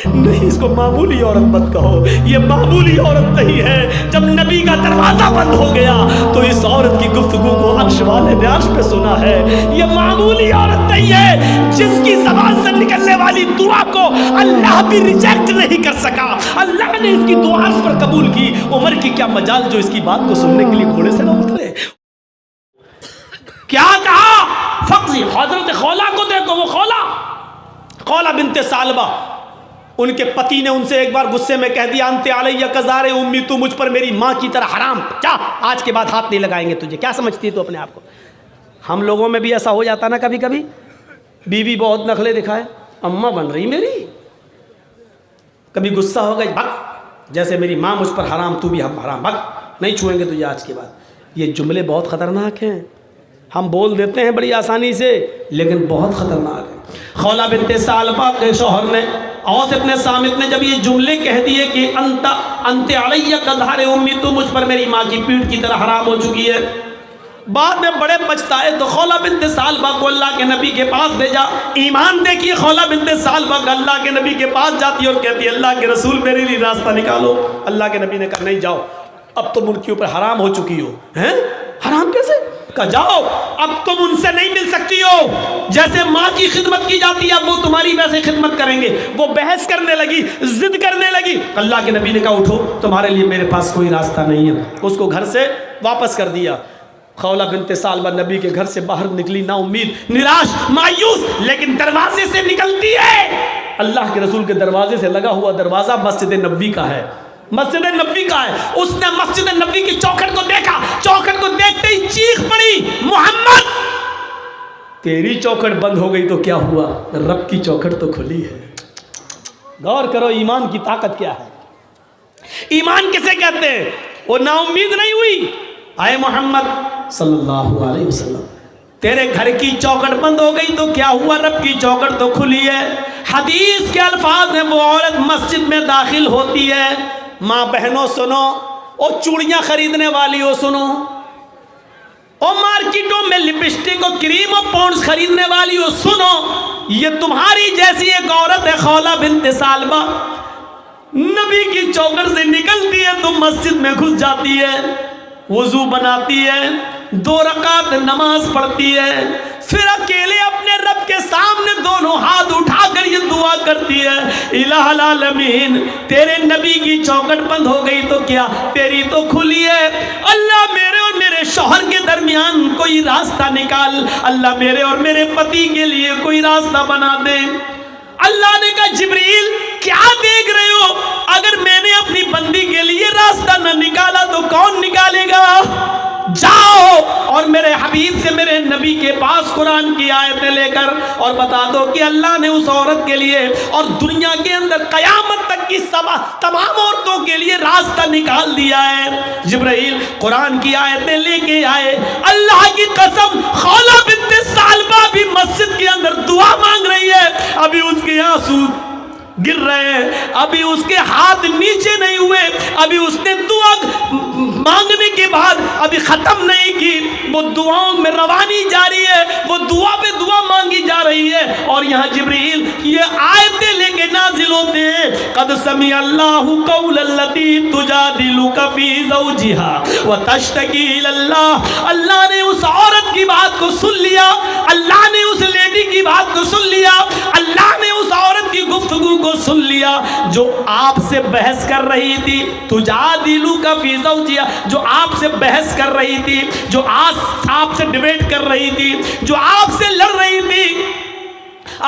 نہیں اس کو معمولی عورت مت کہو، یہ معمولی عورت نہیں ہے۔ جب نبی کا دروازہ بند ہو گیا تو اس عورت کی گفتگو کو عرش والے نے عرش پہ سنا ہے۔ یہ معمولی عورت نہیں ہے، جس کی زبان سے نکلنے والی دعا کو اللہ بھی ریجیکٹ نہیں کر سکا، اللہ نے اس کی دعا اس پر قبول کی۔ عمر کی کیا مجال جو اس کی بات کو سننے کے لیے گھوڑے سے نہ اترے۔ کیا کہا فقضی، حضرت خولا کو دیکھو، وہ خولا بنت ثعلبہ، ان کے پتی نے ان سے ایک بار غصے میں کہہ دیا انت علیہ کزار امی، تو مجھ پر میری ماں کی طرح حرام، کیا آج کے بعد ہاتھ نہیں لگائیں گے تجھے۔ کیا سمجھتی ہے تو اپنے آپ کو؟ ہم لوگوں میں بھی ایسا ہو جاتا نا کبھی کبھی، بیوی بہت نخلے دکھائے، اماں بن رہی میری، کبھی غصہ ہو گئی، بھگ، جیسے میری ماں مجھ پر حرام تو بھی ہم حرام، بھگ، نہیں چھوئیں گے تجھے آج کے بعد۔ یہ جملے بہت خطرناک ہیں، ہم بول دیتے ہیں بڑی آسانی سے لیکن بہت خطرناک ہے۔ خولا بنت ثعلبہ کے شوہر نے اوس ابن صامت نے جب یہ جملے کہہ دیے کہ انت علیہ کظہر امی، تو مجھ پر میری ماں کی پیٹھ کی طرح حرام ہو چکی ہے، بعد میں بڑے پچھتائے تو خولا بنت ثعلبہ کو اللہ کے نبی کے پاس بھیجا۔ ایمان دیکھیے، خولا بنت ثعلبہ اللہ کے نبی کے پاس جاتی اور کہتی ہے اللہ کے رسول میرے لیے راستہ نکالو۔ اللہ کے نبی نے کہا نہیں جاؤ، اب تم ان کے اوپر حرام ہو چکی ہو۔ ہیں حرام کیسے؟ کہا جاؤ، اب تم ان سے نہیں مل سکتی ہو، جیسے ماں کی خدمت کی جاتی ہے اب وہ تمہاری ویسے خدمت کریں گے۔ وہ بحث کرنے لگی، ضد کرنے لگی۔ اللہ کے نبی نے کہا اٹھو، تمہارے لیے میرے پاس کوئی راستہ نہیں ہے، اس کو گھر سے واپس کر دیا۔ خولا بنت ثعلبہ نبی کے گھر سے باہر نکلی، نا امید، نراش، مایوس، لیکن دروازے سے نکلتی ہے، اللہ کے رسول کے دروازے سے لگا ہوا دروازہ مسجد نبوی کا ہے، مسجد نبوی کا ہے۔ اس نے مسجد نبوی کی چوکھٹ کو دیکھا، چوکھٹ کو دیکھتے ہی چیخ پڑی محمد، تیری چوکھٹ بند ہو گئی تو کیا ہوا، رب کی چوکھٹ تو کھلی ہے۔ غور کرو ایمان کی طاقت کیا ہے، ایمان کسے کہتے ہیں۔ وہ نا امید نہیں ہوئی، آئے محمد صلی اللہ علیہ وسلم، تیرے گھر کی چوکھٹ بند ہو گئی تو کیا ہوا، رب کی چوکھٹ تو کھلی ہے۔ حدیث کے الفاظ ہیں، وہ عورت مسجد میں داخل ہوتی ہے، ماں بہنوں سنو، اور چوڑیاں خریدنے والی ہو سنو، اور مارکیٹوں میں لپسٹک اور کریم اور پونڈز خریدنے والی ہو سنو، یہ تمہاری جیسی ایک عورت ہے خولا بنت ثعلبہ، نبی کی چوکھٹ سے نکلتی ہے تو مسجد میں گھس جاتی ہے، وضو بناتی ہے، 2 رکعت نماز پڑھتی ہے، پھر اکیلے اپنے رب کے سامنے دونوں ہاتھ اٹھا کر یہ دعا کرتی ہے الہ العالمین، تیرے نبی کی چوکھٹ بند ہو گئی تو کیا، تیری تو کھلی ہے، اللہ میرے اور میرے شوہر کے درمیان کوئی راستہ نکال، اللہ میرے اور میرے پتی کے لیے کوئی راستہ بنا دے۔ اللہ نے کہا جبریل کیا دیکھ رہے ہو، اگر میں نے اپنی بندی کے لیے راستہ نہ نکالا تو کون نکالے گا، جاؤ اور میرے حبیب سے میرے نبی کے پاس قرآن کی آیتیں لے کر اور بتا دو کہ اللہ نے اس عورت کے لیے اور دنیا کے اندر قیامت تک کی تمام عورتوں کے لیے راستہ نکال دیا ہے۔ جبرائیل قرآن کی آیتیں لے کے آئے، اللہ کی قسم خولا بنت ثعلبہ بھی مسجد کے اندر دعا مانگ رہی ہے، ابھی اس کے آنسو گر رہے ہیں، ابھی اس کے ہاتھ نیچے نہیں ہوئے، ابھی اس نے دعا مانگنے کے بعد ابھی ختم نہیں کی، وہ دعاؤں میں روانی جاری ہے، وہ دعا پہ دعا مانگی جا رہی ہے، اور یہاں جبریل یہ آیتیں لے کے نازل ہوتے ہیں، قد سمع اللہ قول التی تجادلک فی زوجہا وتشتکی الی اللہ، اللہ نے اس عورت کی بات کو سن لیا، اللہ نے اس لیڈی کی بات کو سن لیا، اللہ نے اس عورت کی گفتگو کو سن لیا جو آپ سے بحث کر رہی تھی، تجادلک فی زوجہا، جو آپ سے بحث کر رہی تھی، جو آپ سے ڈیبیٹ کر رہی تھی، جو آپ سے لڑ رہی تھی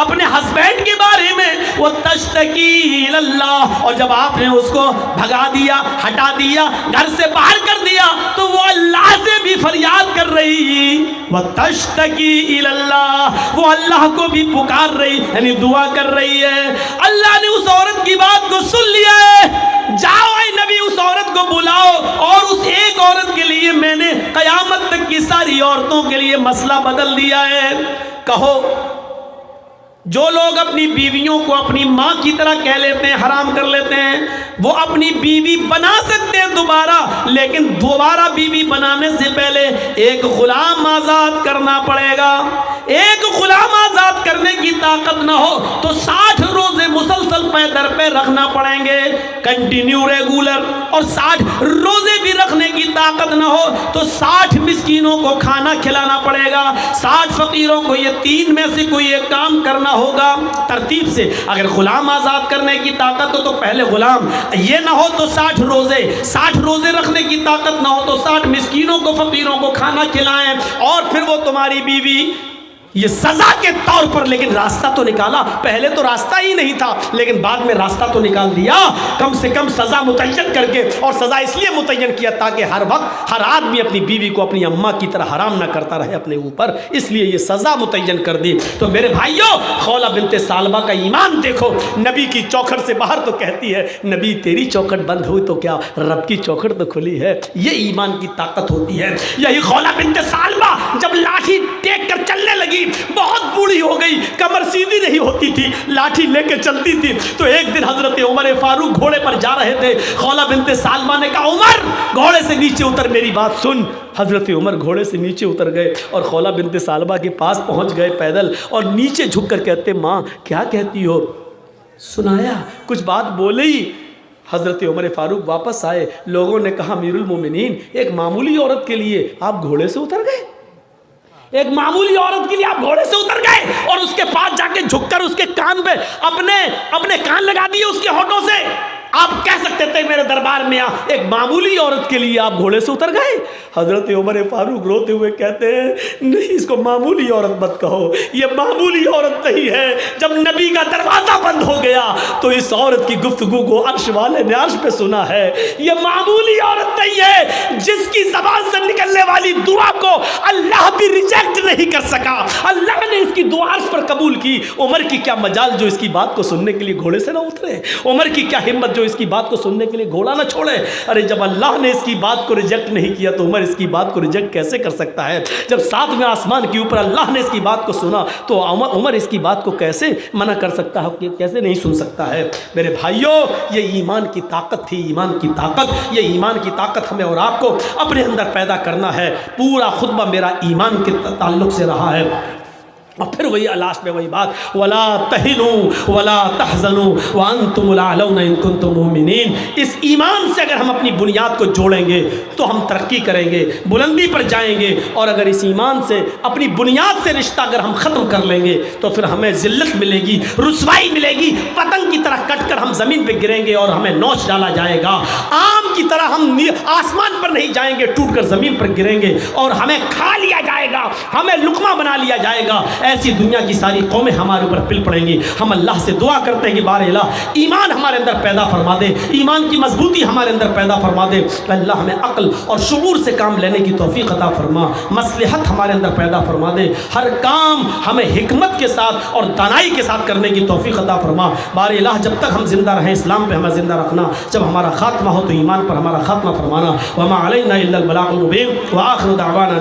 اپنے ہسبینڈ کے بارے میں، وہ تشتکی اللہ، اور جب آپ نے اس کو بھگا دیا، ہٹا دیا، گھر سے باہر کر دیا تو وہ اللہ سے بھی فریاد کر رہی، وہ تشتکی اللہ، وہ اللہ کو بھی پکار رہی، یعنی دعا کر رہی ہے۔ اللہ نے اس عورت کی بات کو سن لیا ہے، جاؤ اے نبی اس عورت کو بلاؤ، اور اس ایک عورت کے لیے میں نے قیامت تک کی ساری عورتوں کے لیے مسئلہ بدل دیا ہے۔ کہو جو لوگ اپنی بیویوں کو اپنی ماں کی طرح کہہ لیتے ہیں، حرام کر لیتے ہیں، وہ اپنی بیوی بنا سکتے ہیں دوبارہ، لیکن دوبارہ بیوی بنانے سے پہلے ایک غلام آزاد کرنا پڑے گا۔ ایک غلام آزاد کرنے کی طاقت نہ ہو تو 60 روزے مسلسل پے در پہ رکھنا پڑیں گے، کنٹینیو ریگولر، اور 60 روزے بھی رکھنے کی طاقت نہ ہو تو 60 مسکینوں کو کھانا کھلانا پڑے گا، 60 فقیروں کو یہ 3 میں سے کوئی ایک کام کرنا ہوگا ترتیب سے۔ اگر غلام آزاد کرنے کی طاقت ہو تو پہلے غلام، یہ نہ ہو تو 60 روزے رکھنے کی طاقت نہ ہو تو 60 مسکینوں کو فقیروں کو کھانا کھلائیں، اور پھر وہ تمہاری بیوی، یہ سزا کے طور پر۔ لیکن راستہ تو نکالا، پہلے تو راستہ ہی نہیں تھا لیکن بعد میں راستہ تو نکال دیا، کم سے کم سزا متعین کر کے، اور سزا اس لیے متعین کیا تاکہ ہر وقت ہر آدمی اپنی بیوی کو اپنی اماں کی طرح حرام نہ کرتا رہے اپنے اوپر، اس لیے یہ سزا متعین کر دی۔ تو میرے بھائیوں، خولہ بنت ثعلبہ کا ایمان دیکھو، نبی کی چوکھٹ سے باہر تو کہتی ہے نبی تیری چوکھٹ بند ہوئی تو کیا، رب کی چوکھٹ تو کھلی ہے۔ یہ ایمان کی طاقت ہوتی ہے۔ یہی خولہ بنت ثعلبہ جب لاٹھی ٹیک کر چلنے لگی، بہت بوڑھی ہو گئی، کمر سیدھی نہیں ہوتی تھی، لاٹھی لے کے چلتی تھی، تو ایک دن حضرت عمر فاروق گھوڑے پر جا رہے تھے، خولہ بنت ثعلبہ نے کہا عمر گھوڑے سے نیچے اتر، میری بات سن۔ حضرت عمر گھوڑے سے نیچے اتر گئے اور خولہ بنت ثعلبہ کے پاس پہنچ گئے پیدل، اور نیچے جھک کر کہتے ماں کیا کہتی ہو، سنایا کچھ بات بولے ہی۔ حضرت عمر فاروق واپس آئے، لوگوں نے کہا امیر المومنین ایک معمولی عورت کے لیے آپ گھوڑے سے اتر گئے، ایک معمولی عورت کے لیے آپ گھوڑے سے اتر گئے اور اس کے پاس جا کے جھک کر اس کے کان پہ اپنے کان لگا دیے اس کے ہونٹوں سے۔ آپ کہہ سکتے تھے میرے دربار میں ایک معمولی عورت کے لیے آپ گھوڑے سے اتر گئے۔ حضرت عمر فاروق روتے ہوئے کہتے ہیں نہیں، اس کو معمولی عورت مت کہو، یہ معمولی عورت نہیں ہے۔ جب نبی کا دروازہ بند ہو گیا تو اس عورت کی گفتگو کو عرش والے نے عرش پہ سنا ہے۔ یہ معمولی عورت نہیں ہے جس کی زبان سے نکلنے والی دعا کو اللہ بھی ریجیکٹ نہیں کر سکا، اللہ نے اس کی دعا عرش پر قبول کی۔ عمر کی کیا مجال جو اس کی بات کو سننے کے لیے گھوڑے سے نہ اترے، عمر کی کیا ہمت جو اس کی بات کو سننے کے لیے گھوڑا نہ چھوڑے۔ ارے جب اللہ نے اس کی بات کو ریجیکٹ نہیں کیا تو عمر اس کی بات کو ریجیکٹ کیسے کر سکتا ہے؟ جب 7ویں آسمان کے اوپر اللہ نے اس کی بات کو سنا تو عمر اس کی بات کو کیسے منع کر سکتا ہے، کیسے نہیں سن سکتا ہے؟ میرے بھائیوں، یہ ایمان کی طاقت تھی، ایمان کی طاقت، یہ ایمان کی طاقت ہمیں اور آپ کو اپنے اندر پیدا کرنا ہے۔ پورا خطبہ میرا ایمان کے تعلق سے رہا ہے، اور پھر وہی لاسٹ میں وہی بات وَلَا تَهِنُوا وَلَا تَحْزَنُوا وَأَنْتُمُ الْأَعْلَوْنَ إِن كُنتُم مُؤْمِنِينَ۔ اس ایمان سے اگر ہم اپنی بنیاد کو جوڑیں گے تو ہم ترقی کریں گے، بلندی پر جائیں گے، اور اگر اس ایمان سے اپنی بنیاد سے رشتہ اگر ہم ختم کر لیں گے تو پھر ہمیں ذلت ملے گی، رسوائی ملے گی، پتنگ کی طرح کٹ کر ہم زمین پہ گریں گے اور ہمیں نوچ ڈالا جائے گا، آم کی طرح ہم آسمان پر نہیں جائیں گے، ٹوٹ کر زمین پر گریں گے اور ہمیں کھا لیا جائے گا، ہمیں لقمہ بنا لیا جائے گا۔ ایسی دنیا کی ساری قومیں ہمارے اوپر پل پڑیں گی۔ ہم اللہ سے دعا کرتے ہیں کہ بار الہ ایمان ہمارے اندر پیدا فرما دے، ایمان کی مضبوطی ہمارے اندر پیدا فرما دے، اللہ ہمیں عقل اور شعور سے کام لینے کی توفیق عطا فرما، مصلحت ہمارے اندر پیدا فرما دے، ہر کام ہمیں حکمت کے ساتھ اور دانائی کے ساتھ کرنے کی توفیق عطا فرما۔ بار الہ جب تک ہم زندہ رہیں اسلام پہ ہمیں زندہ رکھنا، جب ہمارا خاتمہ ہو تو ایمان پر ہمارا خاتمہ فرمانا۔ وما علینا الا البلاغ المبین، وآخر دعوانا